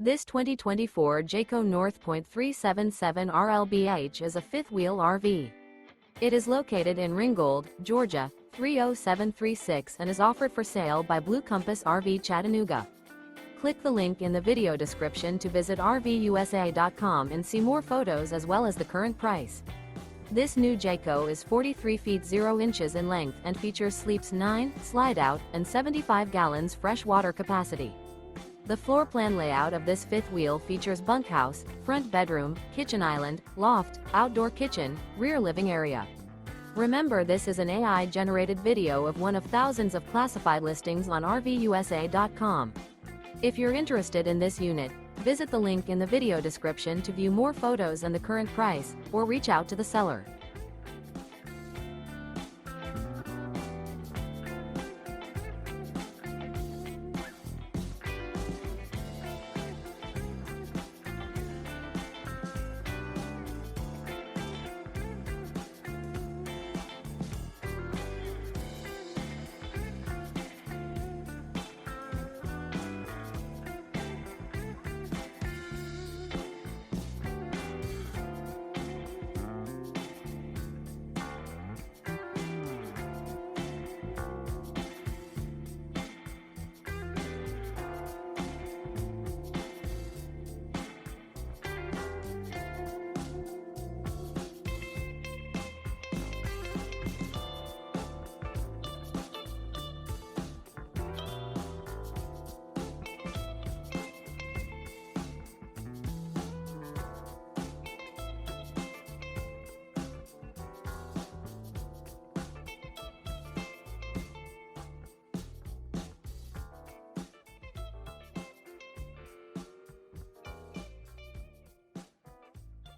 This 2024 Jayco North Point 377 RLBH is a fifth-wheel RV. It is located in Ringgold, Georgia, 30736 and is offered for sale by Blue Compass RV Chattanooga. Click the link in the video description to visit RVUSA.com and see more photos as well as the current price. This new Jayco is 43 feet 0 inches in length and features sleeps 9, slide-out, and 75 gallons fresh water capacity. The floor plan layout of this fifth wheel features bunkhouse, front bedroom, kitchen island, loft, outdoor kitchen, rear living area. Remember, this is an AI-generated video of one of thousands of classified listings on RVUSA.com. If you're interested in this unit, visit the link in the video description to view more photos and the current price, or reach out to the seller.